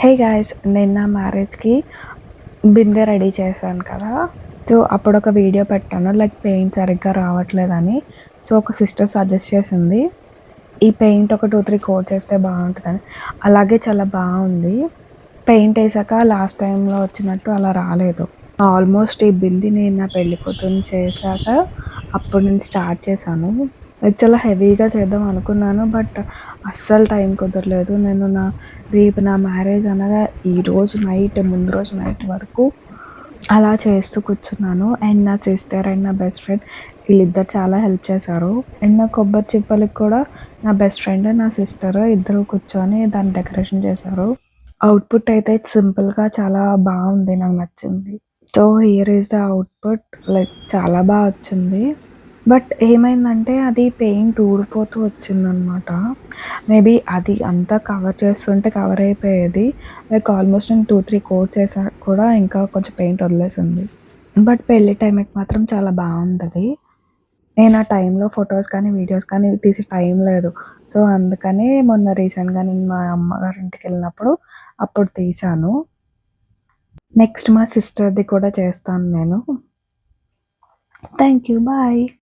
Hey guys! నేను నా మ్యారేజ్‌కి బిందె రెడీ చేశాను కదా! సో, అప్పుడొక వీడియో పెట్టాను. లైక్ పెయింట్ సరిగ్గా రావట్లేదని. సో, ఒక సిస్టర్ సజెస్ట్ చేసింది. ఈ పెయింట్ ఒక 2, 3 కోట్ చేస్తే బావుంటదని. అలాగే చాలా బావుంది. పెయింట్ ఏసాక లాస్ట్ టైమ్‌లో వచ్చినట్టు అలా రాలేదు. ఆల్మోస్ట్ ఈ బిందె నేను నా పెళ్లి కూతురిని చేశాక అప్పుడు నేను స్టార్ట్ చేశాను. అది చాలా హెవీగా చేద్దాం అనుకున్నాను. బట్ అస్సలు టైం కుదరలేదు. నేను రేపు నా మ్యారేజ్ అనగా ఈరోజు నైట్ ముందు రోజు నైట్ వరకు అలా చేస్తూ కూర్చున్నాను. అండ్ నా సిస్టర్ అండ్ నా బెస్ట్ ఫ్రెండ్ వీళ్ళిద్దరు చాలా హెల్ప్ చేశారు. అండ్ నా కొబ్బరి చిప్పలకి కూడా నా బెస్ట్ ఫ్రెండ్, నా సిస్టర్ ఇద్దరు కూర్చొని దాన్ని డెకరేషన్ చేశారు. అవుట్‌పుట్ అయితే సింపుల్‌గా చాలా బావుంది. నాకు నచ్చింది. So, here is the output. Like చాలా వచ్చింది. బట్ ఏమైందంటే అది పెయింట్ ఊడిపోతూ వచ్చిందనమాట. మేబీ అది అంతా కవర్ చేస్తుంటే కవర్ అయిపోయేది. లైక్ ఆల్మోస్ట్ నేను 2, 3 కోట్స్ ఏసా కూడా ఇంకా కొంచెం పెయింట్ వదిలేసింది. బట్ పెళ్లి టైంకి మాత్రం చాలా బావుంటది. నేను ఆ టైంలో ఫోటోస్ కానీ, వీడియోస్ కానీ తీసే టైం లేదు. సో, అందుకని మొన్న రీసెంట్‌గా నేను మా అమ్మగారింటికెళ్ళినప్పుడు అప్పుడు తీశాను. నెక్స్ట్ మా సిస్టర్‌ది కూడా చేస్తాను నేను. Thank you. బాయ్.